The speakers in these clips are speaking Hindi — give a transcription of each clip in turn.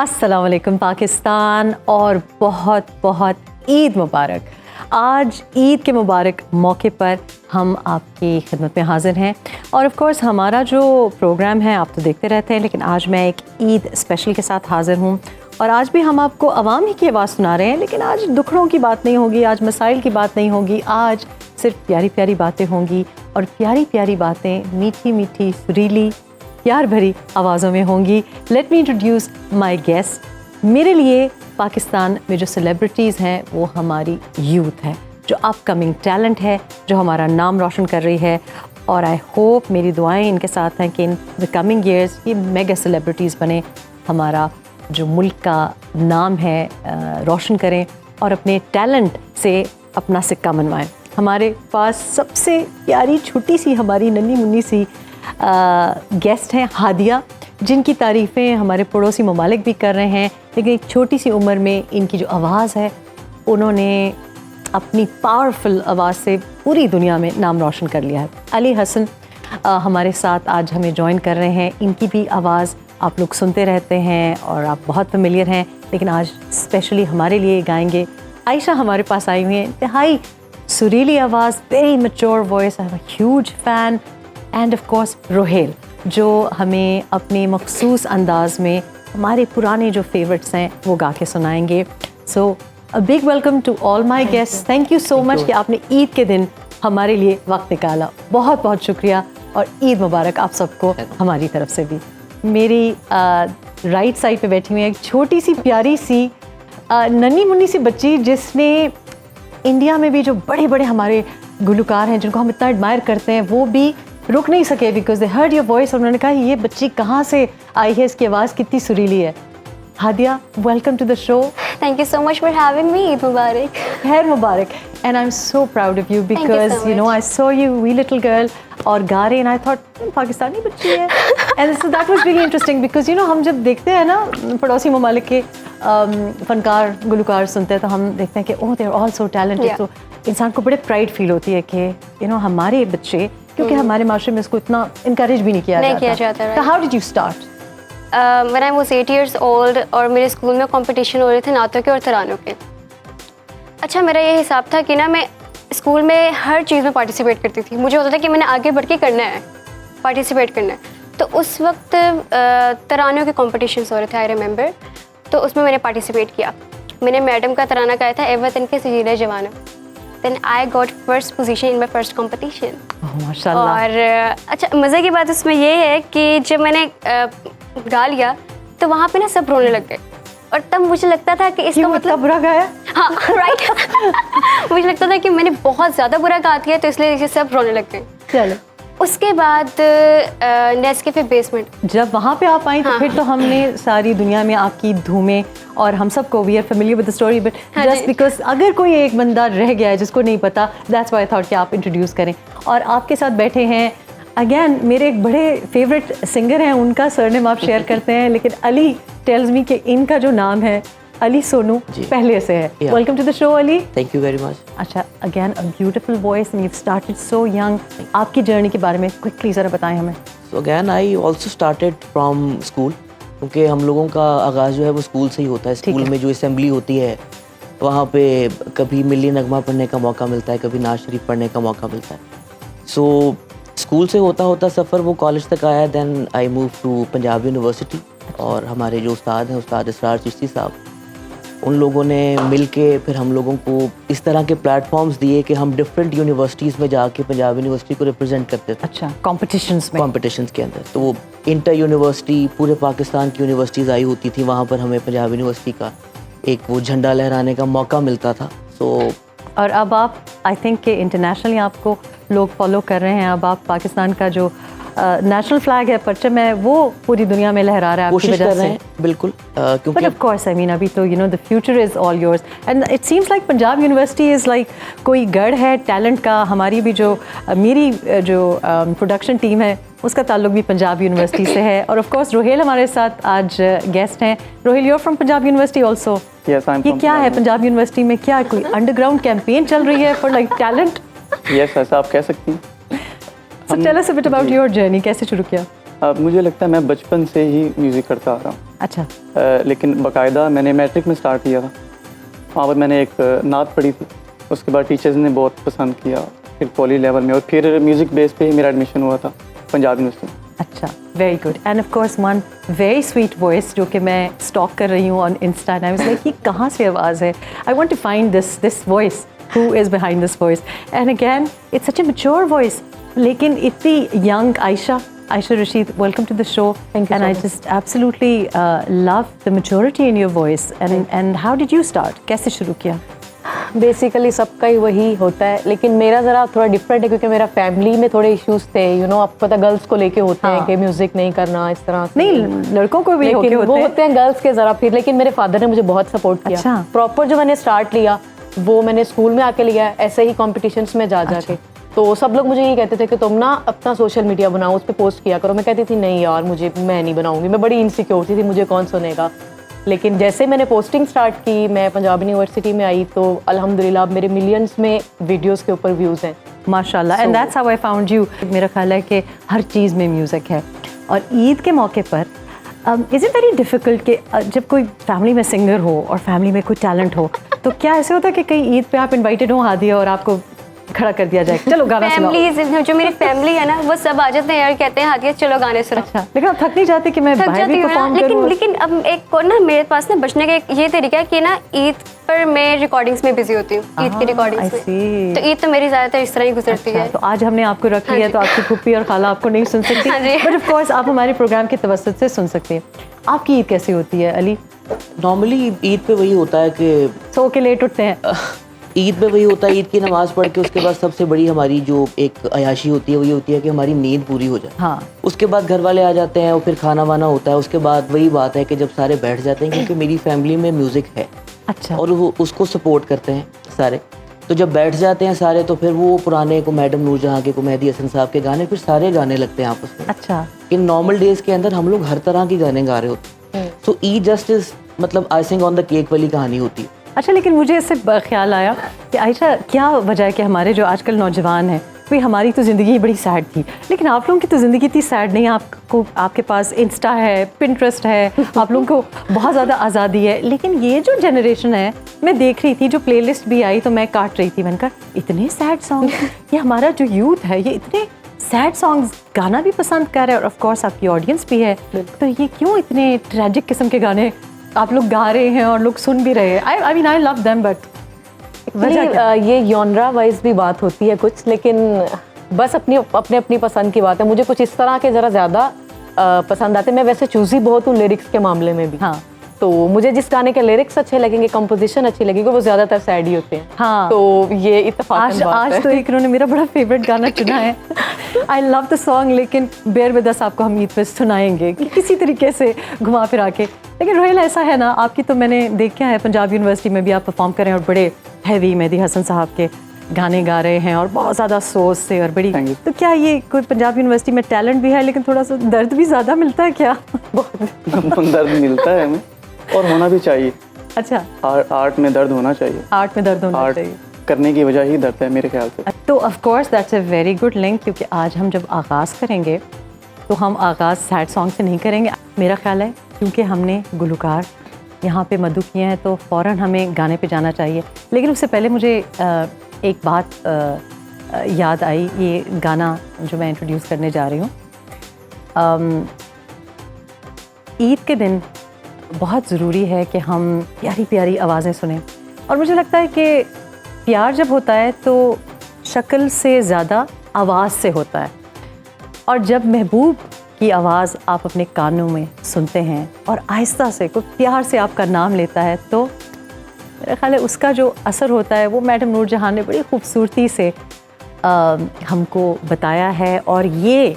अस्सलाम वालेकुम पाकिस्तान और बहुत बहुत ईद मुबारक। आज ईद के मुबारक मौके पर हम आपकी खिदमत में हाज़िर हैं और ऑफ़ कोर्स हमारा जो प्रोग्राम है आप तो देखते रहते हैं, लेकिन आज मैं एक ईद स्पेशल के साथ हाज़िर हूँ और आज भी हम आपको अवाम ही की आवाज़ सुना रहे हैं। लेकिन आज दुखड़ों की बात नहीं होगी, आज मसाइल की बात नहीं होगी, आज सिर्फ प्यारी प्यारी बातें होंगी और प्यारी प्यारी बातें मीठी मीठी सुरीली प्यार भरी आवाज़ों में होंगी। Let me introduce my guest. मेरे लिए पाकिस्तान में जो सेलिब्रिटीज़ हैं वो हमारी यूथ है, जो अपकमिंग टैलेंट है, जो हमारा नाम रोशन कर रही है और आई होप, मेरी दुआएं इनके साथ हैं कि इन द कमिंग ईयर्स ये मेगा सेलिब्रिटीज़ बने, हमारा जो मुल्क का नाम है रोशन करें और अपने टैलेंट से अपना सिक्का मनवाएं। हमारे पास सबसे प्यारी छोटी सी हमारी नन्ही मुन्नी सी गेस्ट हैं हादिया, जिनकी तारीफ़ें हमारे पड़ोसी ममालिक भी कर रहे हैं, लेकिन एक छोटी सी उम्र में इनकी जो आवाज़ है उन्होंने अपनी पावरफुल आवाज़ से पूरी दुनिया में नाम रोशन कर लिया है। अली हसन हमारे साथ आज हमें ज्वाइन कर रहे हैं। इनकी भी आवाज़ आप लोग सुनते रहते हैं और आप बहुत फेमिलियर हैं, लेकिन आज स्पेशली हमारे लिए गाएंगे। आयशा हमारे पास आई हुई हैं, इंतहाई सुरीली आवाज़, very mature voice, I am a huge fan. And of course Rohel, जो हमें अपने मखसूस अंदाज में हमारे पुराने जो फेवरेट्स हैं वो गा के सुनाएंगे। So a big welcome to all my guests. Thank you so much कि आपने ईद के दिन हमारे लिए वक्त निकाला। बहुत बहुत शुक्रिया और ईद मुबारक आप सबको हमारी तरफ से भी। मेरी राइट साइड पे बैठी हुई है एक छोटी सी प्यारी सी नन्ही मुन्नी सी बच्ची, जिसने इंडिया में भी जो बड़े बड़े हमारे गुलकार हैं जिनको हम इतना एडमायर करते हैं वो भी रुक नहीं सके because they heard your voice. उन्होंने कहा ये बच्ची कहाँ से आई है, इसकी आवाज़ कितनी सुरीली है। Hadiya, welcome to the show. Thank you so much for having me. Eid Mubarak. खैर मुबारक। And I'm so proud of you because so you know much. I saw you wee little girl और गा रहे, and I thought पाकिस्तानी बच्ची है। And so that was really interesting because you know हम जब देखते हैं ना पड़ोसी ममालिक के फनकार गुलकार सुनते हैं तो हम देखते हैं कि oh they're all so talented। तो इंसान को बड़े प्राइड फील होती है कि you know हमारे बच्चे, क्योंकि हमारे माशरे में इसको इतना इनकरेज भी नहीं किया जाता। तो how did you start? When I was 8 years old और मेरे स्कूल में कंपटीशन हो रहे थे नातों के और तरानों के। अच्छा, मेरा ये हिसाब था कि ना मैं स्कूल में हर चीज़ में पार्टिसिपेट करती थी। मुझे होता था कि मैंने आगे बढ़ के करना है, पार्टिसिपेट करना है। तो उस वक्त तरानों के कॉम्पिटिशन्स हो रहे थे, आई रिमेंबर। तो उसमें मैंने पार्टिसिपेट किया। मैंने मैडम का तराना गाया था, ए वतन के सजीले जवाना। Then I got first position in my first competition। माशाल्लाह। और अच्छा, मज़े की बात इसमें ये है कि जब मैंने गा लिया तो वहाँ पे ना सब रोने लग गए और तब मुझे लगता था कि इसका मतलब बुरा गाया। हाँ राइट। मुझे लगता था कि मैंने बहुत ज़्यादा बुरा गा दिया तो इसलिए सब रोने लग गए। चलो, उसके बाद नेस्कैफे बेसमेंट जब वहाँ पे आप आई तो फिर तो हमने सारी दुनिया में आपकी धूमें और हम सबको we are familiar with the story, but just because अगर कोई एक बंदा रह गया है जिसको नहीं पता, दैट्स व्हाई आई थॉट कि आप इंट्रोड्यूस करें। और आपके साथ बैठे हैं अगेन मेरे एक बड़े फेवरेट सिंगर हैं, उनका सरनेम आप शेयर करते हैं, लेकिन अली टेल्स मी कि इनका जो नाम है अली सोनू पहले से है। Welcome to the show Ali. Thank you very much. अच्छा, again a beautiful voice and you started so young. आपकी जर्नी के बारे में क्विकली ज़रा बताएं हमें। So again I also started from school, क्योंकि हम लोगों का आगाज़ जो है वो स्कूल से ही होता है। स्कूल में जो असेंबली होती है वहाँ पे कभी मिली नगमा पढ़ने का मौका मिलता है, कभी नाज शरीफ पढ़ने का मौका मिलता है। सो स्कूल से होता होता सफ़र वो कॉलेज तक आया। Then I move to Punjab university और हमारे जो उस्ताद हैं, उस्ताद इसरार चिश्ती साहब, उन लोगों ने मिल के फिर हम लोगों को इस तरह के प्लेटफॉर्म्स दिए कि हम डिफरेंट यूनिवर्सिटीज़ में जाके पंजाब यूनिवर्सिटी को रिप्रेजेंट करते थे। अच्छा, कॉम्पिटिशन्स के अंदर तो वो इंटर यूनिवर्सिटी पूरे पाकिस्तान की यूनिवर्सिटीज़ आई होती थी, वहाँ पर हमें पंजाब यूनिवर्सिटी का एक वो झंडा लहराने का मौका मिलता था। सो और अब आप आई थिंक कि इंटरनेशनली आपको लोग फॉलो कर रहे हैं। अब आप पाकिस्तान का जो नेशनल फ्लैग है, परचम है, वो पूरी दुनिया में लहरा रहा है आपकी वजह से। बिल्कुल, क्योंकि but of course I mean अभी तो you know the future is all yours and it seems like Punjab university is like कोई गढ़ है टैलेंट का। हमारी भी जो मेरी जो प्रोडक्शन टीम है उसका ताल्लुक भी पंजाब यूनिवर्सिटी से है। और ऑफ कोर्स रोहेल हमारे साथ आज गेस्ट हैं। Rohel, you are from Punjab university also. Yes, I'm ये from क्या है पंजाब यूनिवर्सिटी में, क्या कोई अंडरग्राउंड कैंपेन चल रही है फॉर लाइक टैलेंट? यस, ऐसा आप कह सकती हैं। So tell us a bit about your journey, कैसे शुरू किया? मुझे लगता है मैं बचपन से ही म्यूज़िक करता आ रहा हूँ। अच्छा, लेकिन बाकायदा मैंने मैट्रिक में स्टार्ट किया था। वहाँ पर मैंने एक नात पढ़ी थी, उसके बाद टीचर्स ने बहुत पसंद किया, फिर कॉलेज लेवल में, और फिर म्यूज़िक बेस पे ही मेरा एडमिशन हुआ था पंजाब यूनिवर्सिटी में। अच्छा, very good. And of course one very sweet voice जो कि मैं स्टॉक कर रही हूँ on insta, and I was like ये कहाँ से आवाज़ है, I want to find this voice, who is behind this voice. And again, it's such a mature voice. लेकिन इतनी young Aisha Rashid, welcome to the show. Thank you and so I much. just absolutely love the maturity in your voice. And how did you start? कैसे शुरू किया? बेसिकली सबका ही वही होता है, लेकिन मेरा ज़रा थोड़ा डिफरेंट है क्योंकि मेरा फैमिली में थोड़े इश्यूज थे, आपको पता गर्ल्स को लेके होते हैं कि म्यूजिक नहीं करना इस तरह से। नहीं, लड़कों को भी लेकिन होते वो हैं। होते हैं गर्ल्स के ज़रा, फिर लेकिन मेरे फादर ने मुझे बहुत सपोर्ट किया। अच्छा। प्रॉपर जो मैंने स्टार्ट लिया वो मैंने स्कूल में आके लिया, ऐसे ही कॉम्पिटिशन्स में जा के। तो सब लोग मुझे ये कहते थे कि तुम ना अपना सोशल मीडिया बनाओ, उस पर पोस्ट किया करो। मैं कहती थी नहीं यार, मैं नहीं बनाऊंगी, मैं बड़ी इनसिक्योर थी, मुझे कौन सुनेगा। लेकिन जैसे मैंने पोस्टिंग स्टार्ट की, मैं पंजाब यूनिवर्सिटी में आई, तो अल्हम्दुलिल्लाह मेरे मिलियंस में वीडियोस के ऊपर व्यूज़ हैं माशाल्लाह। And that's how I found you. मेरा ख्याल है कि हर चीज़ में म्यूज़िक है। और ईद के मौके पर इज़ इट वेरी डिफ़िकल्ट कि जब कोई फैमिली में सिंगर हो और फैमिली में कोई टैलेंट हो, तो क्या ऐसे होता है कि कहीं ईद पे आप इनवाइटेड हो हादिया और आपको खड़ा कर दिया जाए, चलो गाना सुनाओ? फैमिली, जो मेरी फैमिली है ना, वो सब आ जाते हैं यार, कहते हैं हादिया चलो गाने सुनाओ। अच्छा, लेकिन आप थक नहीं जाते कि मैं थक बाहर जाती भी हूँ ना, परफॉर्म लेकिन करूँ? लेकिन अब एक और ना मेरे पास ना बचने का एक ये तरीका है कि ना ईद पर मैं रिकॉर्डिंग्स में बिजी होती हूँ, ईद की रिकॉर्डिंग्स I see. में। तो ईद तो मेरी ज़्यादातर इस तरह ही गुजरती अच्छा, है। तो आज हमने आपको रख लिया, तो आपकी फूफी और खाला आपको नहीं सुन सकती, हाँ जी। बट ऑफ कोर्स आप हमारे प्रोग्राम के तवज्जुह से सुन सकते हैं। आपकी ईद कैसी होती है अली? नॉर्मली ईद पे वही होता है कि सो के लेट उठते हैं? ईद पे वही होता है, ईद की नमाज़ पढ़ के उसके बाद सबसे बड़ी हमारी जो एक अयाशी होती है वो ये होती है कि हमारी नींद पूरी हो जाए। हाँ। उसके बाद घर वाले आ जाते हैं और फिर खाना वाना होता है। उसके बाद वही बात है कि जब सारे बैठ जाते हैं, क्योंकि मेरी फैमिली में म्यूज़िक है अच्छा। और वो उसको सपोर्ट करते हैं सारे, तो जब बैठ जाते हैं सारे तो फिर वो पुराने को मैडम नूरजहां के, को मेहदी हसन साहब के गाने फिर सारे गाने लगते हैं आपस में। अच्छा। इन नॉर्मल डेज के अंदर हम लोग हर तरह के गाने गा रहे होते हैं। सो ईद जस्ट इज मतलब आइसिंग ऑन द केक वाली कहानी होती है। अच्छा, लेकिन मुझे इससे ख्याल आया कि आयशा, क्या वजह है कि हमारे जो आजकल नौजवान हैं, भाई हमारी तो ज़िंदगी ही बड़ी सैड थी, लेकिन आप लोगों की तो ज़िंदगी इतनी सैड नहीं है। आपके पास इंस्टा है, पिंटरेस्ट है, आप लोगों को बहुत ज़्यादा आज़ादी है। लेकिन ये जो जनरेशन है, मैं देख रही थी, जो प्लेलिस्ट भी आई तो मैं काट रही थी, मैंने कहा इतने सैड सॉन्ग, ये हमारा जो यूथ है ये इतने सैड सॉन्ग्स गाना भी पसंद कर रहा है, और ऑफ कोर्स आपकी ऑडियंस भी है, तो ये क्यों इतने ट्रेजिक किस्म के गाने आप लोग गा रहे हैं और लोग सुन भी रहे हैं? I mean I love them, but ये यॉनरा वाइज भी बात होती है कुछ, लेकिन बस अपनी पसंद की बात है। मुझे कुछ इस तरह के ज़रा ज़्यादा पसंद आते हैं। मैं वैसे चूज़ी बहुत हूँ लिरिक्स के मामले में भी। हाँ। तो मुझे जिस गाने के लिरिक्स अच्छे लगेंगे, कंपोजिशन अच्छी लगेगी, वो ज़्यादातर सैड ही होते हैं। हाँ। तो ये इत्तेफाकन बात है। आज तो एक इन्होंने मेरा बड़ा फेवरेट गाना चुना है। आई लव द सॉन्ग, लेकिन बेयर विद अस आपको हम ईद पे सुनाएंगे कि किसी तरीके से घुमा फिरा के। लेकिन रोहिल, ऐसा है ना, आपकी तो मैंने देखा है पंजाब यूनिवर्सिटी में भी आप परफॉर्म कर रहे हैं और बड़े हैवी मेहदी हसन साहब के गाने गा रहे हैं और बहुत ज़्यादा सोच से और बड़ी। तो क्या ये कोई पंजाब यूनिवर्सिटी में टैलेंट भी है, लेकिन थोड़ा सा दर्द भी ज़्यादा मिलता है क्या? दर्द मिलता है हमें, और होना भी चाहिए। अच्छा, आर्ट में दर्द होना चाहिए। आर्ट में दर्द होना आर्ट चाहिए करने की वजह ही दर्द है मेरे ख्याल से। तो of course that's a very good link, क्योंकि आज हम जब आगाज़ करेंगे तो हम आगाज़ सैड सॉन्ग से नहीं करेंगे। मेरा ख्याल है क्योंकि हमने गुलकार यहाँ पे मधु किए हैं, तो फ़ौरन हमें गाने पे जाना चाहिए। लेकिन उससे पहले मुझे एक बात याद आई, ये गाना जो मैं इंट्रोड्यूस करने जा रही हूँ। ईद के दिन बहुत ज़रूरी है कि हम प्यारी प्यारी आवाज़ें सुनें, और मुझे लगता है कि प्यार जब होता है तो शक्ल से ज़्यादा आवाज़ से होता है। और जब महबूब की आवाज़ आप अपने कानों में सुनते हैं और आहिस्ता से कोई प्यार से आपका नाम लेता है, तो मेरा ख्याल है उसका जो असर होता है वो मैडम नूरजहां ने बड़ी खूबसूरती से हमको बताया है। और ये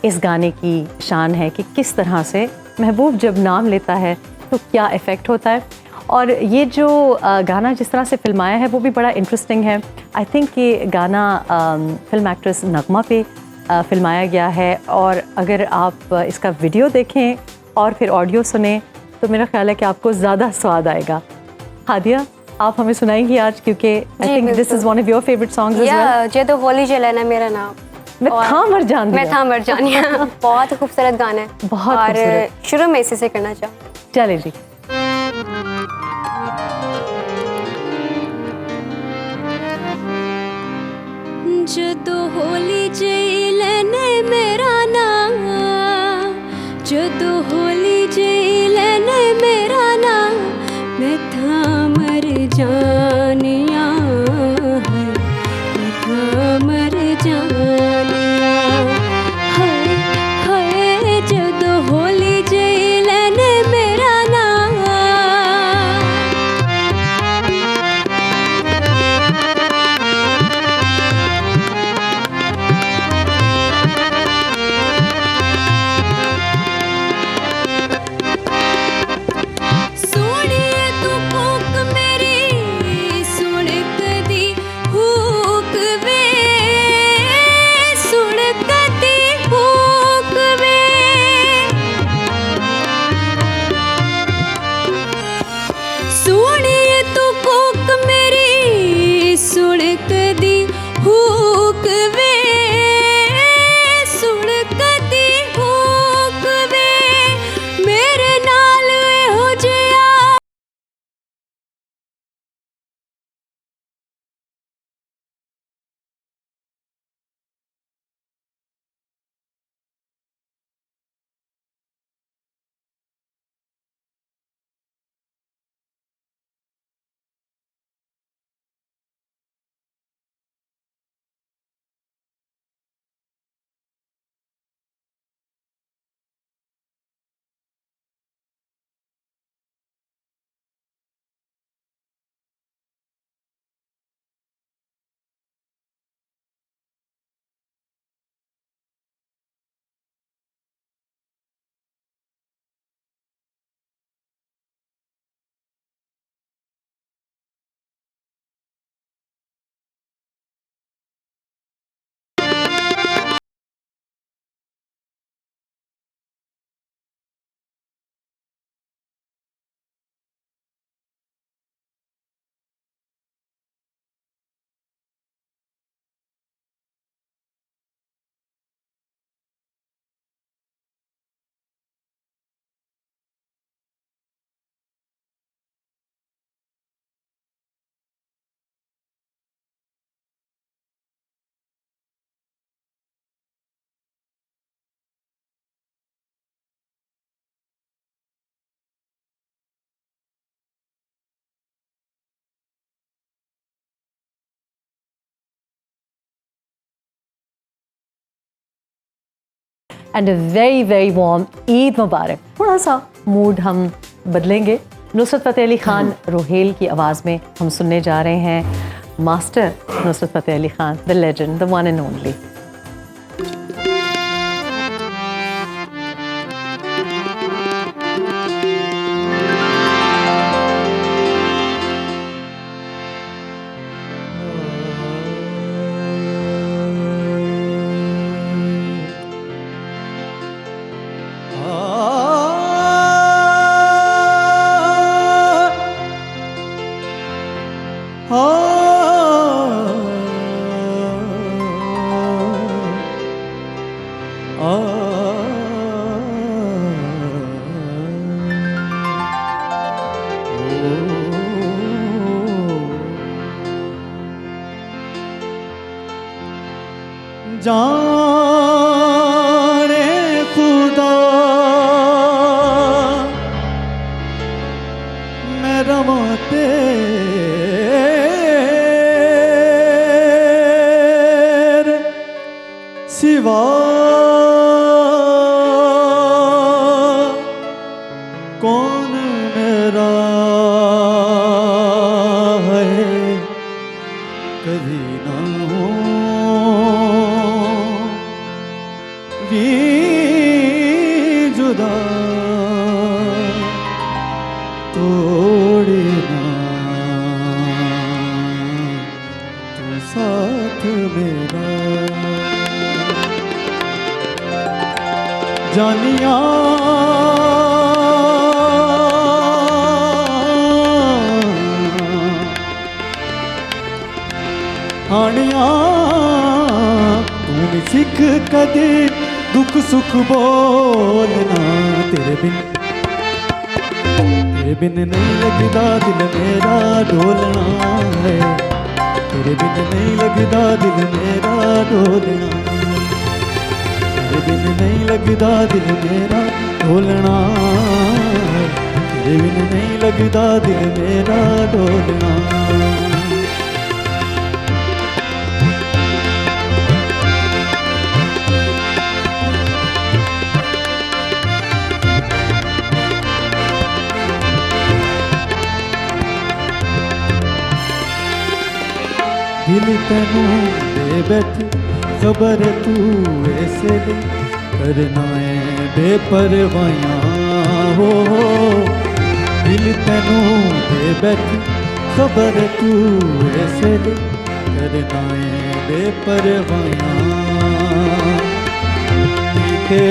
इस गाने की शान है कि किस तरह से महबूब जब नाम लेता है तो क्या इफ़ेक्ट होता है। और ये जो गाना जिस तरह से फिल्माया है वो भी बड़ा इंटरेस्टिंग है। आई थिंक ये गाना फिल्म एक्ट्रेस नगमा पे फिल्माया गया है, और अगर आप इसका वीडियो देखें और फिर ऑडियो सुने तो मेरा ख्याल है कि आपको ज़्यादा स्वाद आएगा। हादिया, आप हमें सुनाएंगी आज, क्योंकि I think this is one of your favourite songs as well. जे तो होली जलाना मेरा नाम, मैं था मर जान दिया। मैं था मर जानिया। बहुत खूबसूरत गाना है, बहुत और खूबसूरत। शुरू में इसी से करना चाहूँ। चले जी। ਜਦੋਂ ਹੋਲੀ ਜਈ ਲੈਨੇ ਮੇਰਾ ਨਾਂ, ਜਦੋਂ ਹੋਲੀ ਜਈ ਲੈਨੇ ਮੇਰਾ ਨਾਂ, ਮੈਂ ਤਾਂ ਮਰ ਜਾਣਿਆ ਹੈ, ਮੈਂ ਤਾਂ ਮਰ ਜਾਣਿਆ ਹਾਏ ਹਾਏ, ਜਦੋਂ ਹੋਲੀ ਜਈ ਲੈਨੇ ਮੇਰਾ ਨਾਂ। ਸੋਹਣੀਏ ਤੂੰ ਭੂਕ ਮੇਰੀ, ਸੁਣ ਕਦੀ ਹੂਕ ਵੇ, ਸੁਣ ਕਦੀ ਹੂਕ ਵੇ। ਸੋਹਣੀਏ ਤੂੰ ਭੂਕ ਮੇਰੀ, ਸੁਣ ਕਦੀ ਹੂਕ ਵੇ, ਸੁਣ ਕਦੀ ਹੂਕ ਵੇ। ਮੇਰੇ ਨਾਲ ਇਹੋ ਜਿਹਾ and a very very warm Eid Mubarak. थोड़ा सा मूड हम बदलेंगे। नुसरत फ़तेह अली ख़ान रोहेल की आवाज़ में हम सुनने जा रहे हैं master Nusrat Fateh Ali Khan, the legend, the one and only. जाने खुदा मैं रवा तेरे सिवा कौन मेरा है, कभी ना हो भी जुदा तोड़ना तू साथ मेरा। जानिया हानिया तू भी सिख कदे दुख सुख बोलना, तेरे बिन तेरे बिन नहीं लगदा दिल मेरा डोलना है, तेरे बिन नहीं लगदा दिल मेरा डोलना, तेरे बिन नहीं लगदा दिल मेरा डोलना, तेरे बिन नहीं लगदा दिल मेरा डोलना। दिल तेनू दे बैठी खबर तू ऐसे दे करना है बेपरवाहियां हो, दिल तेनू दे बैठी खबर तू ऐसे दे करना है बेपरवाहियां, के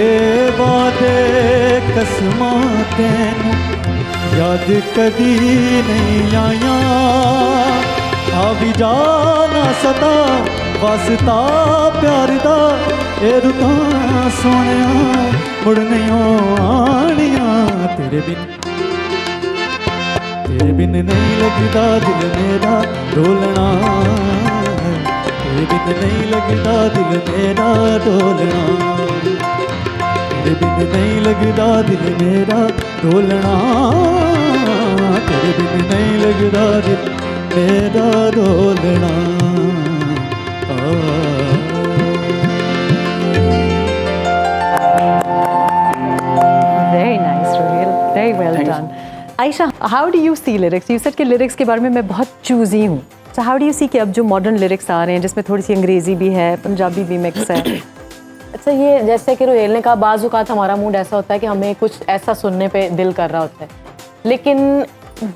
वादे कसमां तेनू याद कदी नहीं आया, आ भी जाना सदा वास्ता प्यार दा ए रुतां सोहणिया मुड़ नहीं आनिया, तेरे बिन नहीं लगदा दिल मेरा डोलना, तेरे बिन नहीं लगदा दिल मेरा डोलना, तेरे बिन नहीं लगदा दिल मेरा डोलना, तेरे बिन नहीं लगदा दिल मेरा डोलना। Very nice, Ruhil. Very well done. Aisha, how do you see lyrics? You said कि lyrics के बारे में मैं बहुत choosy हूँ. So how do you see कि अब जो modern lyrics आ रहे हैं जिसमें थोड़ी सी अंग्रेजी भी है, पंजाबी भी मिक्स है? अच्छा, ये जैसे कि रुहेल ने कहा, बाज़ औक़ात हमारा मूड ऐसा होता है कि हमें कुछ ऐसा सुनने पे दिल कर रहा होता है, लेकिन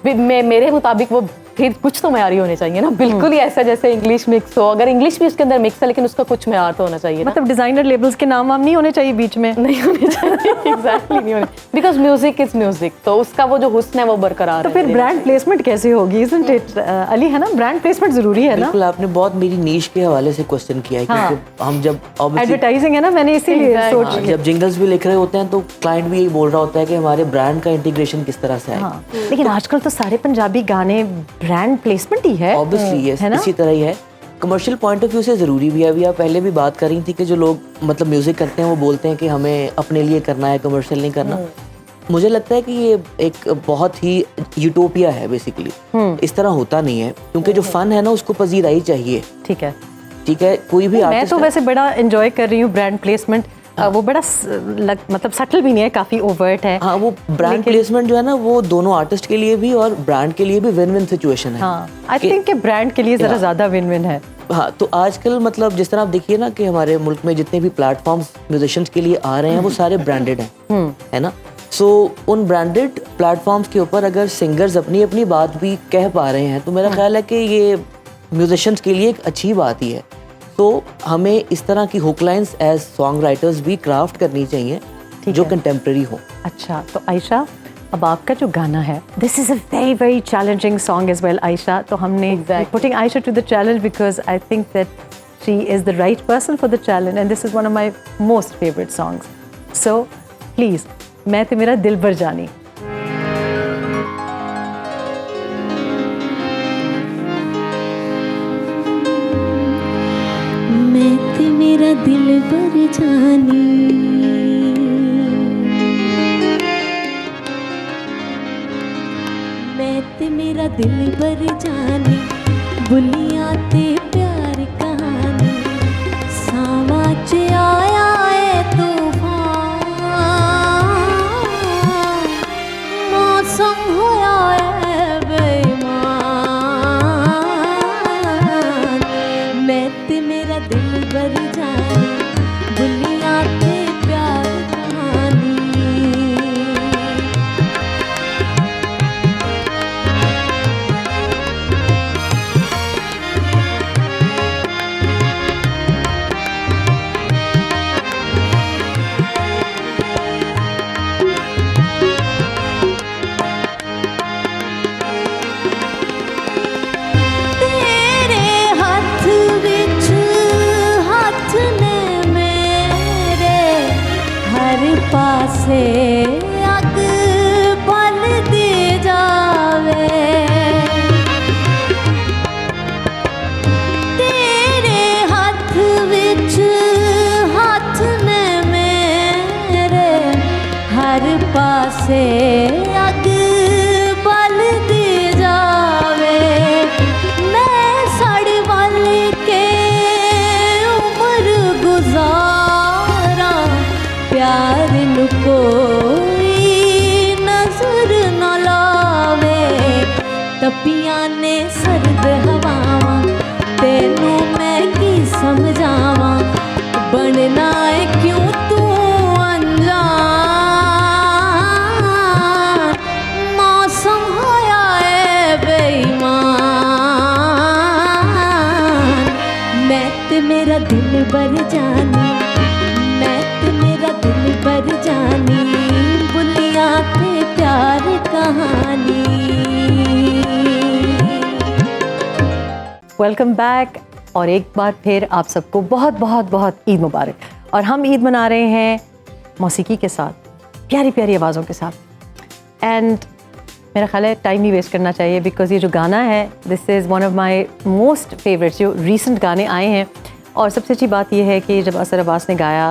मेरे मुताबिक वो फिर कुछ तो मयारी होने चाहिए ना, बिल्कुल ही ऐसा जैसे इंग्लिश मिक्स हो, अगर इंग्लिश भी उसके अंदर मिक्स है लेकिन उसका कुछ मयार तो होना चाहिए ना। मतलब डिजाइनर लेबल्स के नाम वाम नहीं होने चाहिए बीच में? नहीं होने चाहिए, एग्जैक्टली नहीं होने, बिकॉज म्यूजिक इज म्यूजिक, तो उसका वो जो हुस्न है वो बरकरार तो है। फिर ब्रांड प्लेसमेंट कैसे होगी? इजंट इट अली, है ना, ब्रांड प्लेसमेंट जरूरी है ना? बिल्कुल, आपने बहुत मेरी नीश के हवाले से क्वेश्चन किया है, क्योंकि हम जब एडवर्टाइजिंग है ना, मैंने इसीलिए सोच हाँ, जब जिंगल्स भी लिख रहे होते हैं तो क्लाइंट भी यही बोल रहा होता है कि हमारे ब्रांड का इंटीग्रेशन किस तरह से आए। हाँ, लेकिन आजकल तो सारे पंजाबी गाने ब्रांड प्लेसमेंट ही है, ऑब्वियसली यस, इसी तरह ही है। कमर्शियल पॉइंट ऑफ व्यू से ज़रूरी भी है। अभी आप पहले भी बात कर रही थी कि जो लोग मतलब म्यूज़िक करते हैं वो बोलते हैं कि हमें अपने लिए करना है, कमर्शियल नहीं करना। मुझे लगता है कि ये एक बहुत ही यूटोपिया है बेसिकली। इस तरह होता नहीं है, क्योंकि जो फन है ना उसको पजीराई चाहिए। ठीक है, ठीक है, कोई भी मैं तो वैसे बड़ा एंजॉय कर रही हूँ ब्रांड प्लेसमेंट। वो बड़ा मतलब सटल भी नहीं है, काफी ओवर्ट है। हाँ, वो ब्रांड प्लेसमेंट जो है ना वो दोनों आर्टिस्ट के लिए भी और ब्रांड के लिए भी विन विन सिचुएशन है। हाँ, आई थिंक कि ब्रांड के लिए जरा ज्यादा विन विन है। हाँ, तो आजकल मतलब जिस तरह आप देखिए ना कि हमारे मुल्क में जितने भी प्लेटफॉर्म्स म्यूजिशियंस के लिए आ रहे हैं वो सारे ब्रांडेड हैं, है ना। सो उन ब्रांडेड प्लेटफॉर्म्स के ऊपर अगर सिंगर्स अपनी अपनी बात भी कह पा रहे हैं तो मेरा ख्याल है कि ये म्यूजिशियंस के लिए एक अच्छी बात ही है। तो हमें इस तरह की hook lines as song writers भी क्राफ्ट करनी चाहिए जो कंटेम्प्रेरी हो। अच्छा, तो आयशा, अब आपका जो गाना है, this is a very very challenging song as well Ayesha. तो हमने putting Ayesha to the challenge because I think that she is the right person for the challenge and this is one of my most favourite songs. So please, मैं तो मेरा दिल भर जानी। मैं ते मेरा दिल भर जानी, मैं ते मेरा दिल भर जानी, बुलियां ते प्यार कहानी, सावा च आया है तूफान, मौसम होया है बेईमान, मैं ते मेरा दिल भर जानी, बुलियां ते प्यार कहानी। तेरे हाथ विच हाथ ने मेरे, हर पासे अग बलदी पासे अग बल दी जावे मैं सड़ वल के उम्र गुजारा प्यार नु कोई नजर न लावे तपियां ने सर्द हवावां तेनू मैं की समझावां बनना है क्यों तू अनजान मौसम होया है बेईमान मैं ते मेरा दिल बर जानी मैं ते मेरा दिल बर जानी बुलियां ते प्यार कहानी। वेलकम बैक और एक बार फिर आप सबको बहुत बहुत बहुत ईद मुबारक। और हम ईद मना रहे हैं मौसीकी के साथ, प्यारी प्यारी आवाज़ों के साथ। एंड मेरा ख्याल है टाइम नहीं वेस्ट करना चाहिए बिकॉज़ ये जो गाना है this is one of my most favourites जो रीसेंट गाने आए हैं। और सबसे अच्छी बात यह है कि जब असर अब्बास ने गाया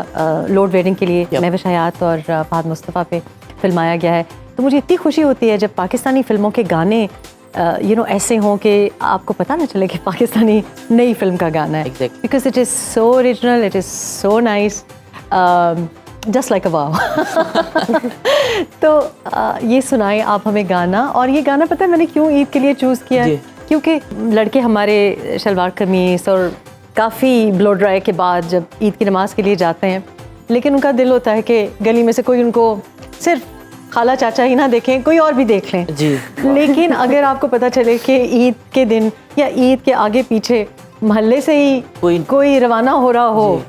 लोड वेडिंग के लिए महविश हयात और फहद मुस्तफ़ा पे फिल्माया गया है, तो मुझे इतनी खुशी होती है जब पाकिस्तानी फ़िल्मों के गाने ऐसे हों कि आपको पता ना चले कि पाकिस्तानी नई फिल्म का गाना है, Exactly. Because it is so original, it is so nice, just like a wow. तो ये सुनाए आप हमें गाना। और ये गाना पता है मैंने क्यों ईद के लिए चूज़ किया है? जी। क्योंकि लड़के हमारे शलवार कमीज और काफ़ी ब्लो ड्राई के बाद जब ईद की नमाज़ के लिए जाते हैं, लेकिन उनका दिल होता है कि गली में से कोई उनको सिर्फ खाला चाचा ही ना देखें, कोई और भी देख लें जी। लेकिन अगर आपको पता चले कि ईद के दिन या ईद के आगे पीछे मोहल्ले से ही कोई रवाना हो रहा हो,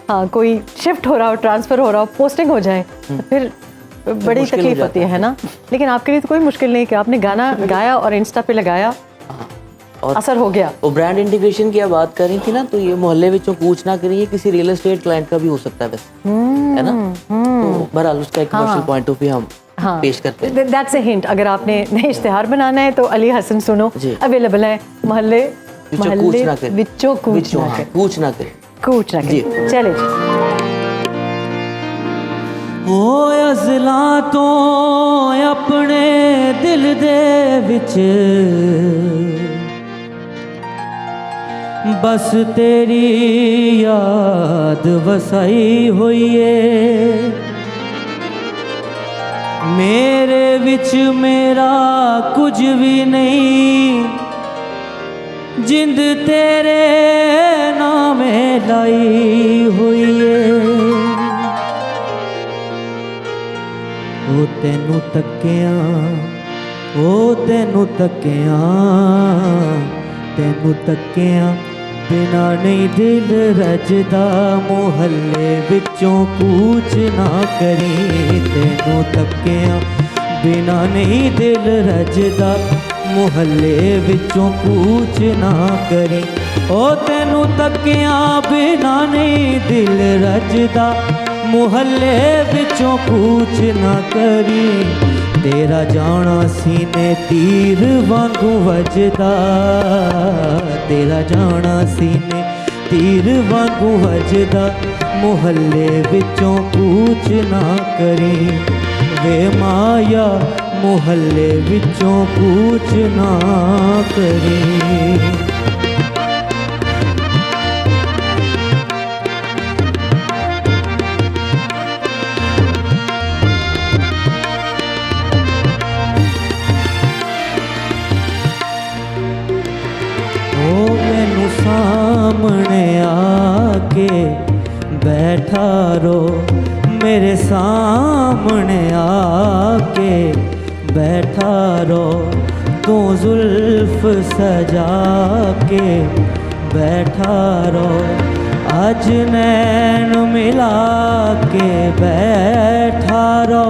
हाँ कोई शिफ्ट हो रहा हो, ट्रांसफ़र हो रहा हो, पोस्टिंग हो जाए, तो फिर बड़ी तकलीफ होती है ना। लेकिन आपके लिए तो कोई मुश्किल नहीं कि आपने गाना गाया और इंस्टा पे लगाया और असर हो गया। और ब्रांड इंटीग्रेशन की आप बात कर रही थी ना, तो ये मोहल्ले विचों कूच ना करिए, किसी रियल एस्टेट क्लाइंट का भी हो सकता है वैसे, है ना। तो बहरहाल उसका एक कमर्शियल पॉइंट ऑफ व्यू हम पेश करते हैं। That's a hint. अगर आपने नए इश्तिहार बनाना है तो अली हसन सुनो अवेलेबल है मोहल्ले विचों कूच ना करें, विचों कूच ना करें, कूच ना करें, कूच ना करें। चले जी। ओ अज़लां तो अपने दिल दे विच बस तेरी याद वसाई हुई है, मेरे विच मेरा कुछ भी नहीं, जिंद तेरे नामे लाई हुई है। ओ तेनू तकिया, ओ तेनू तकिया, तेनू तकिया बिना नहीं दिल रजदा, मोहल्ले विचों कूच ना करी, तेनू तकिया बिना नहीं दिल रजदा, मोहल्ले विचों कूच ना करी। ओ तेनू तकिया बिना नहीं दिल रजदा, मोहल्ले विचों कूच ना करी, तेरा जाना सीने तीर वांगू वजदा, तेरा जाना सीने तीर वांगू वजदा, मोहल्ले विचों कूच ना करी, वे माया मोहल्ले विचों कूच ना करी। सामने आके बैठा रो, मेरे सामने आके बैठा रो, तू जुल्फ सजा के बैठा रो, आज नैन मिला के बैठा रो,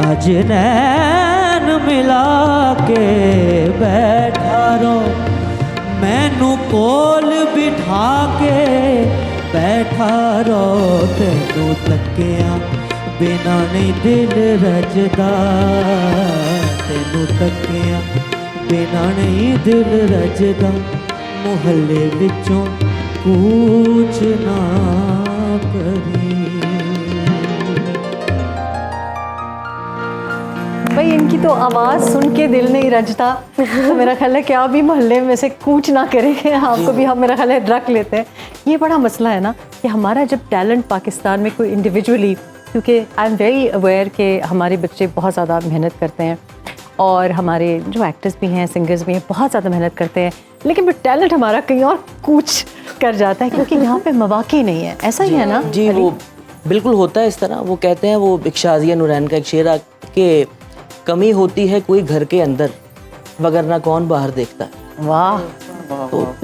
आज नैन मिला के बैठा रो, मैनू कोल बिठा के बैठा रो, तेनू तकिया बिना नहीं दिल रजदा, तेनू तकिया बिना नहीं दिल रजदा, मोहल्ले विचों कूच ना करी। तो आवाज़ सुन के दिल नहीं रजता, तो मेरा ख्याल है कि आप भी मोहल्ले में से कूच ना करेंगे, आपको भी हम मेरा ख्याल है रख लेते हैं। ये बड़ा मसला है ना कि हमारा जब टैलेंट पाकिस्तान में कोई इंडिविजुअली, क्योंकि आई एम वेरी अवेयर कि हमारे बच्चे बहुत ज़्यादा मेहनत करते हैं और हमारे जो एक्टर्स भी हैं, सिंगर्स भी हैं, बहुत ज़्यादा मेहनत करते हैं, लेकिन फिर टैलेंट हमारा कहीं और कूच कर जाता है क्योंकि यहाँ पे मौक़े नहीं है। ऐसा ही है ना? जी वो बिल्कुल होता है इस तरह। वो कहते हैं, वो एक शाजिया नूरैन का एक शेर है कि कमी होती है कोई घर के अंदर, वगरना कौन बाहर देखता है। वाह।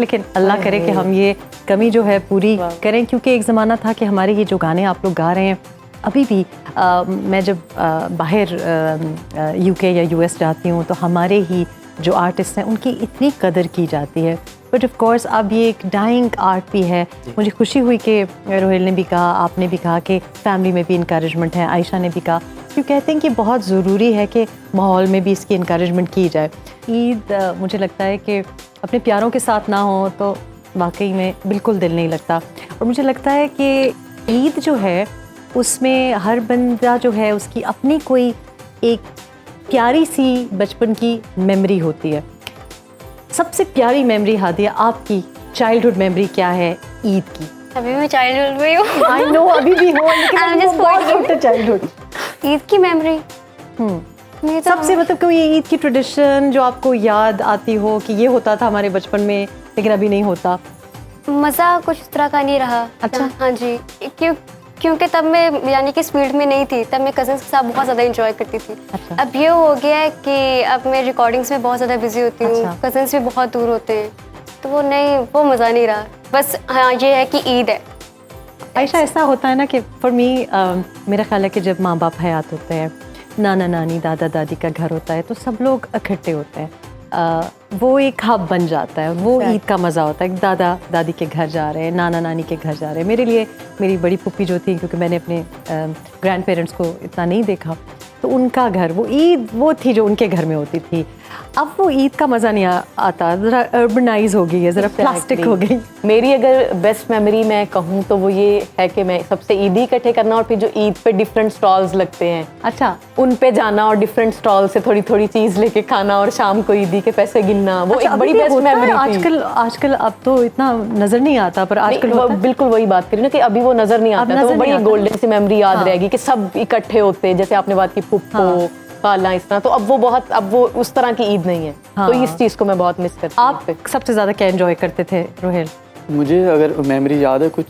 लेकिन अल्लाह करे कि हम ये कमी जो है पूरी करें, क्योंकि एक ज़माना था कि हमारे ये जो गाने आप लोग गा रहे हैं अभी भी, मैं जब बाहर यूके या यूएस जाती हूँ तो हमारे ही जो आर्टिस्ट हैं उनकी इतनी कदर की जाती है। बट ऑफ कोर्स अब ये एक डाइंग आर्ट भी है। मुझे खुशी हुई कि रोहेल ने भी कहा, आपने भी कहा कि फैमिली में भी इंकरेजमेंट है, आयशा ने भी कहा, क्योंकि कहते हैं कि बहुत ज़रूरी है कि माहौल में भी इसकी इंकरेजमेंट की जाए। ईद मुझे लगता है कि अपने प्यारों के साथ ना हो तो वाकई में बिल्कुल दिल नहीं लगता। और मुझे लगता है कि ईद जो है उसमें हर बंदा जो है उसकी अपनी कोई एक प्यारी सी बचपन की मेमोरी होती है। सबसे प्यारी मेमोरी हादिया, आपकी चाइल्डहुड मेमोरी क्या है ईद की? अभी मैं चाइल्डहुड में हूँ। आई नो अभी भी हो, लेकिन I'm वो just बहुत pointing. छोटा चाइल्डहुड। ईद की मेमोरी सबसे मतलब कोई ईद की ट्रेडिशन जो आपको याद आती हो कि ये होता था हमारे बचपन में लेकिन अभी नहीं होता? मज़ा कुछ इस तरह का नहीं रहा। अच्छा। हाँ जी, क्योंकि तब मैं यानी कि स्पीड में नहीं थी, तब मैं कज़न्स के साथ बहुत ज़्यादा इंजॉय करती थी। अच्छा। अब ये हो गया है कि अब मैं रिकॉर्डिंग्स में बहुत ज़्यादा बिजी होती हूँ। अच्छा। कज़न्स भी बहुत दूर होते हैं, तो वो मज़ा नहीं रहा। बस हाँ ये है कि ईद है। आयशा, ऐसा होता है ना कि फॉर मी मेरा ख्याल है कि जब माँ बाप हयात होते हैं, नाना नानी दादा दादी का घर होता है, तो सब लोग इकट्ठे होते हैं। वो एक हब बन जाता है, वो ईद का मज़ा होता है। दादा दादी के घर जा रहे हैं, नाना नानी के घर जा रहे हैं। मेरे लिए मेरी बड़ी पुप्पी जो थी, क्योंकि मैंने अपने ग्रैंड पेरेंट्स को इतना नहीं देखा, तो उनका घर, वो ईद वो थी जो उनके घर में होती थी। अब वो ईद का मज़ा नहीं आता, ज़रा अर्बनाइज हो गई है, ज़रा प्लास्टिक हो गई। मेरी अगर बेस्ट मेमोरी मैं कहूँ तो वो ये है कि मैं सबसे ईदी इकट्ठे करना और फिर जो ईद पे डिफरेंट स्टॉल्स लगते हैं, अच्छा, उन पे जाना और डिफरेंट स्टॉल से थोड़ी थोड़ी चीज़ लेके खाना और शाम को ईदी के पैसे गिनना, वो अच्छा, एक बड़ी अभी भी बेस्ट होता है? मेमोरी थी। आजकल अब तो इतना नज़र नहीं आता, पर आजकल नहीं, होता है? बिल्कुल वही बात करी ना कि अभी वो नजर नहीं अब आता, तो नज़र वो बड़ी नहीं आता। गोल्डन सी मेमोरी याद हाँ। रहेगी कि सब इकट्ठे होते हैं, जैसे आपने बात की पुप्पो काला इस तरह। तो अब वो उस तरह की ईद नहीं है। हाँ। तो इस चीज़ को मैं बहुत मिस करती हूँ। आप सबसे ज़्यादा क्या एंजॉय करते थे रोहेल? मुझे अगर मेमोरी याद है कुछ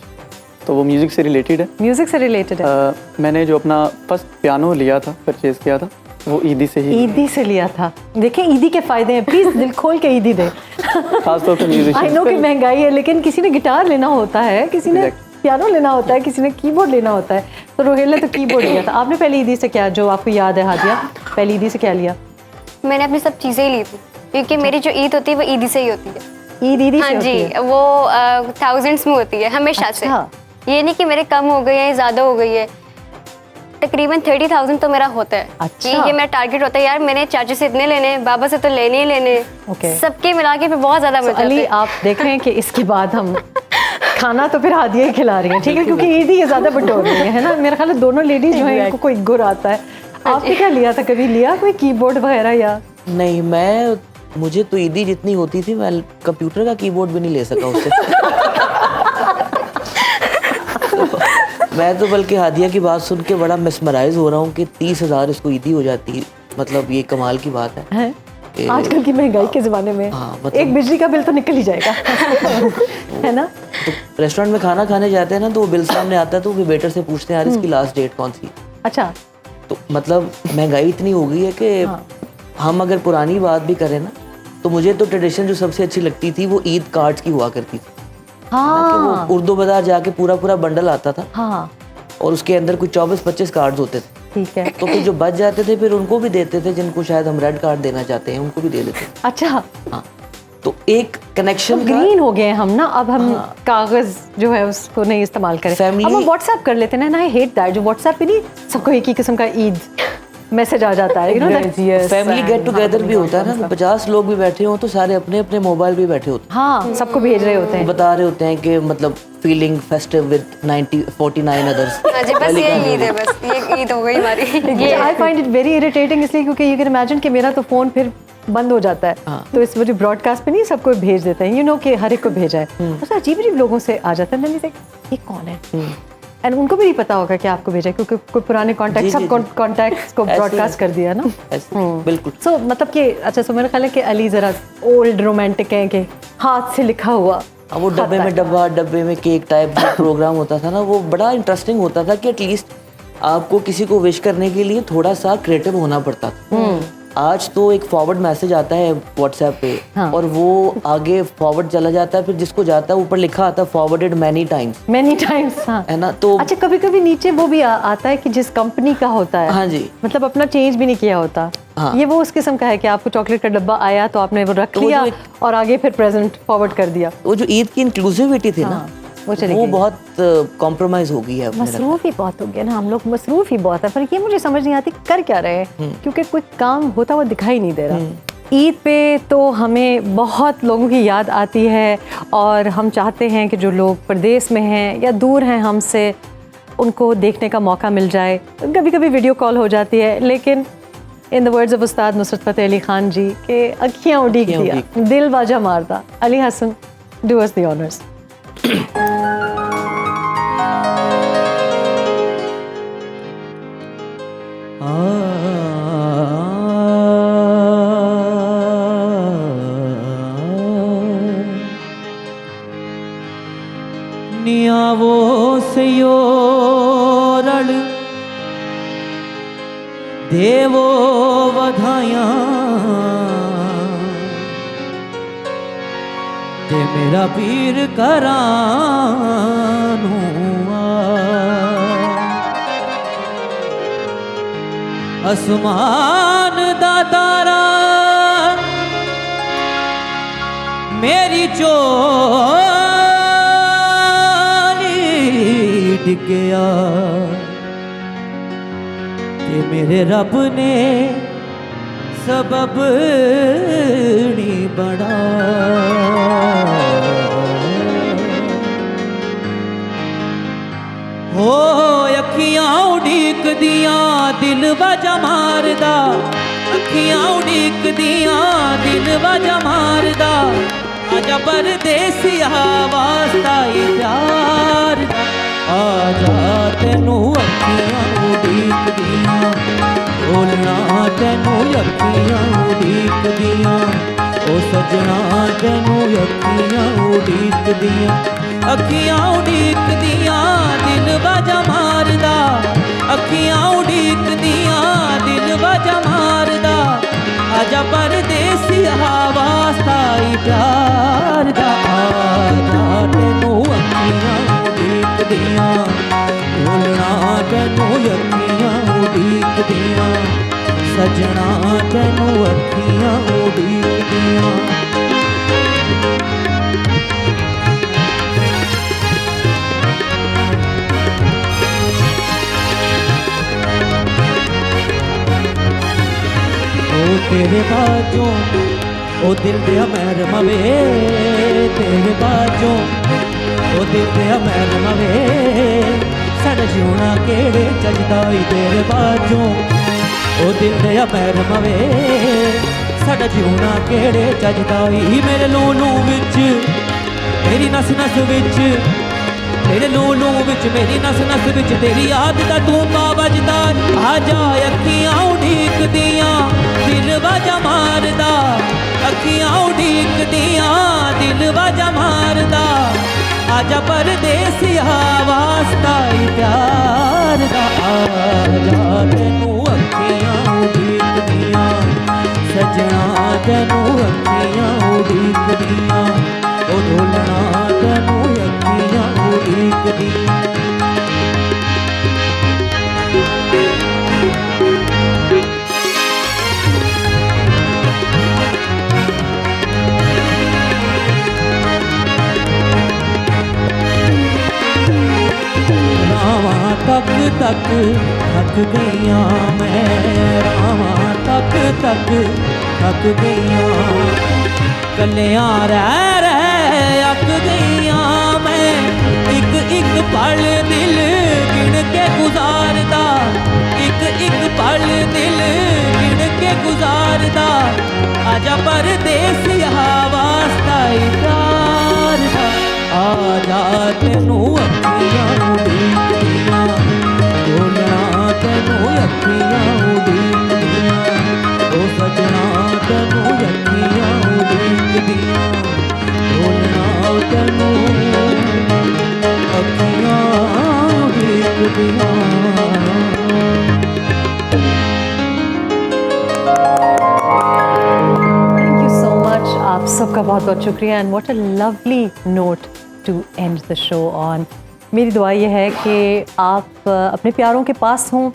तो वो म्यूज़िक से रिलेटेड है। म्यूज़िक से रिलेटेड है? मैंने जो अपना फर्स्ट पियानो लिया था, परचेज़ किया था, वो ईदी से ही। ईदी से लिया था। देखें ईदी के फ़ायदे हैं, प्लीज़ दिल खोल के ईदी दें। खासतौर पर म्यूजिक। आई नो कि महंगाई है, लेकिन किसी ने गिटार लेना होता है, किसी ने पियानो लेना होता है, किसी ने कीबोर्ड लेना होता है। तो रोहेल ने तो कीबोर्ड लिया था। आपने पहली ईदी से क्या, जो आपको याद है हादिया, पहली ईदी से क्या लिया? मैंने अपनी सब चीज़ें ही ली थी, क्योंकि मेरी जो ईद होती है वो ईदी से ही होती है। ईद ईदी हाँ से होती जी, है? वो थाउजेंड्स में होती है हमेशा से। अच्छा। ये नहीं कि मेरे कम हो गई है, ज़्यादा हो गई है। तकरीबन 30,000 तो मेरा होता है। अच्छा। ये मेरा टारगेट होता है, यार मैंने चाचा से इतने लेने, बाबा से तो लेने ही लेने। Okay. सबके मिला के फिर बहुत ज़्यादा तो मजा अली, आता है। आप देख रहे हैं कि इसके बाद हम खाना तो फिर हादिया ही खिला रही हैं, ठीक है, क्योंकि ईदी ये ज़्यादा बटोर रही है ना। मेरा ख्याल है दोनों लेडीज़ जो हैं इनको कोई गुर आता है। आपने क्या लिया था, कभी लिया कोई कीबोर्ड वगैरह या? नहीं, मुझे तो ईदी जितनी होती थी, मैं कंप्यूटर का कीबोर्ड भी नहीं ले सका उससे। मैं तो बल्कि हादिया की बात सुन के बड़ा मिसमराइज हो रहा हूँ कि 30,000 इसको ईदी हो जाती है। मतलब ये कमाल की बात है। आजकल की महंगाई के ज़माने में हाँ, मतलब एक बिजली का बिल तो निकल ही जाएगा। है ना? तो रेस्टोरेंट में खाना खाने जाते हैं ना, तो वो बिल सामने आता है तो फिर वेटर से पूछते हैं यार इसकी लास्ट डेट कौन सी। अच्छा। तो मतलब महंगाई इतनी हो गई है कि हम अगर पुरानी बात भी करें ना, तो मुझे तो ट्रेडिशन जो सबसे अच्छी लगती थी वो ईद कार्ड्स की हुआ करती थी। कि वो उर्दू बाजार जाके पूरा पूरा बंडल आता था। हाँ। और उसके अंदर कुछ 24-25 कार्ड्स होते थे। ठीक है। तो फिर जो बच जाते थे फिर उनको भी देते थे, जिनको शायद हम रेड कार्ड देना चाहते हैं उनको भी दे देते थे। अच्छा। हाँ, तो एक कनेक्शन ग्रीन हो गए हम ना, अब हम कागज जो है उसको नहीं इस्तेमाल करें। अब हम व्हाट्सएप कर लेते हैं ना। आई हेट दैट, जो व्हाट्सएप पे नहीं सबको एक ही किस्म का ईद मैसेज आ जाता है, फैमिली गेट टुगेदर भी होता है ना, 50 लोग भी बैठे हो तो सारे अपने अपने मोबाइल पे बैठे होते हाँ, सबको भेज रहे होते हैं, हैं। बता रहे होते हैं कि मतलब फीलिंग फेस्टिव विद 49 अदर्स। हाँ जी, बस ये ईद है, बस ये ईद हो गई हमारी। I find it very irritating, इसलिए क्योंकि यू कैन इमेजिन कि मेरा तो फोन फिर बंद हो जाता है, तो इस वजह ब्रॉडकास्ट पे नहीं सबको भेज देते हैं, यू नो कि हर एक को भेजा है, तो अजीब अजीब लोगों से आ जाता है, मैंने ये कौन है, एंड उनको भी नहीं पता होगा कि आपको भेजा है, क्योंकि कोई पुराने कॉन्टैक्ट सब कॉन्टैक्ट्स को ब्रॉडकास्ट कर दिया ना। बिल्कुल। सो मतलब कि अच्छा, सो मेरा ख्याल है कि अली जरा ओल्ड रोमांटिक है कि हाथ से लिखा हुआ, वो डब्बे में डब्बे में केक टाइप जो प्रोग्राम होता था ना, वो बड़ा इंटरेस्टिंग होता था कि एटलीस्ट आपको किसी को विश करने के लिए थोड़ा सा क्रिएटिव होना पड़ता था। आज तो एक फॉरवर्ड मैसेज आता है व्हाट्सएप पे, और वो आगे फॉरवर्ड चला जाता है, फिर जिसको जाता है ऊपर लिखा आता है फॉरवर्डेड मैनी टाइम्स, हाँ है ना। तो अच्छा, कभी कभी नीचे वो भी आता है कि जिस कंपनी का होता है, हाँ जी, मतलब अपना चेंज भी नहीं किया होता। हाँ। ये वो उस किस्म का है कि आपको चॉकलेट का डब्बा आया तो आपने वो रख लिया और आगे फिर प्रेजेंट फॉरवर्ड कर दिया। वो जो ईद की इंक्लूसिविटी थी ना, वो बहुत कॉम्प्रोमाइज हो गई है। मसरूफ ही बहुत हो गया ना, हम लोग मसरूफ ही बहुत है, पर ये मुझे समझ नहीं आती कर क्या रहे हैं, क्योंकि कोई काम होता हुआ दिखाई नहीं दे रहा। ईद पे तो हमें बहुत लोगों की याद आती है, और हम चाहते हैं कि जो लोग परदेश में हैं या दूर हैं हमसे, उनको देखने का मौका मिल जाए। कभी कभी वीडियो कॉल हो जाती है, लेकिन इन द वर्ड्स ऑफ उस्ताद नुसरत फ़तेह अली खान जी के अखियाँ उड़ीक दिया, दिल बाजा मारता। Ali Hasan, do us the honours. नियावो सयो रल देवो वधाया ते मेरा पीर करानू आसमान दा तारा मेरी चोली डिगया ते मेरे रब ने सबब नहीं बड़ा। हो अखियां उड़ीक दियां दिल बाजा मारदा, अखियां उड़ीक दियां दिल बाजा मारदा, आजा परदेसिया वास्ता प्यार दा, आजा तेनू अखियां उड़ीक दियां, बोलना तेनू अखियां उड़ीक दियां, ओ सजना तेनू अखियां उड़ीक दियां, अखियां उड़ीक दियां दिल बाजा मारदा, अखियां उड़ीक दियां दिल बाजा मारदा, आजा परदेसिया वास्ता प्यार दा, आजा तेनू अखियां उड़ीक दियां, बोलना तेनू अखियां उड़ीक दियां, सजना तेनू अखियां उड़ीक दियां। तेरे बाजों ओ दिल दे मैर मवे, तेरे बाजों ओ दिल दे मैर मवे, साढ़ा जीना केड़े चजदा ई, तेरे बाजों ओ दिल दे मैर मवे, साढ़ा जीना केड़े चजदा ई, मेरे लूलू विच मेरी नस नस विच, तेरे लूलू विच मेरी नस नस विच तेरी याद दा तूंबा बजदा, आजा अखियां उड़ीक दियां दिल बाजा मारदा, अखियां उड़ीक दियां दिल बाजा मारदा, आजा परदेसिया वास्ता प्यार दा, आजा तेनू अखियां उड़ीक दियां, सजना तेनू अखियां उड़ीक दियां, ओ ढोलना तेनू अखियां उड़ीक दियां। तक थक गईयां मैं रावां तक तक थक गईयां कलियां रह अक गईयां मैं एक पल दिल गिन के गुजारदा एक पल दिल गिन के गुजारदा आजा परदेसिया वास्ता इतार आजा तेनू अखियां उड़ीकदियां ढोलना तेनू अखियां उड़ीकदियां ओ सजना तेनू अखियां उड़ीकदियां ढोलना तेनू अखियां उड़ीकदियां थैंक यू सो मच। आप सबका बहुत बहुत शुक्रिया and what a lovely note to end the show on. मेरी दुआ ये है कि आप अपने प्यारों के पास हों,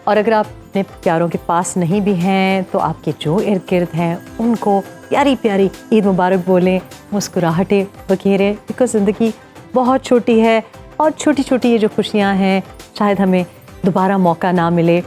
और अगर आप अपने प्यारों के पास नहीं भी हैं तो आपके जो इर्द गिर्द हैं उनको प्यारी प्यारी ईद मुबारक बोलें, मुस्कुराहटें बखेरें, बिकॉज ज़िंदगी बहुत छोटी है और छोटी छोटी ये जो खुशियाँ हैं शायद हमें दोबारा मौका ना मिले।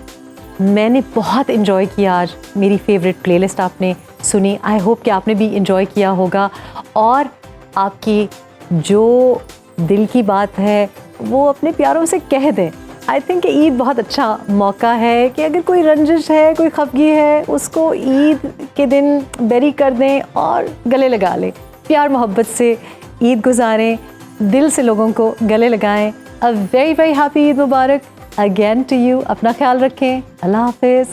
मैंने बहुत इन्जॉय किया आज, मेरी फेवरेट प्लेलिस्ट आपने सुनी। आई होप कि आपने भी इन्जॉय किया होगा और आपकी जो दिल की बात है वो अपने प्यारों से कह दें। आई थिंक ईद बहुत अच्छा मौका है कि अगर कोई रंजिश है, कोई खफगी है, उसको ईद के दिन बेरी कर दें और गले लगा लें। प्यार मोहब्बत से ईद गुजारें, दिल से लोगों को गले लगाएं। A very very happy Eid मुबारक अगेन टू यू। अपना ख्याल रखें। अल्लाह हाफिज़।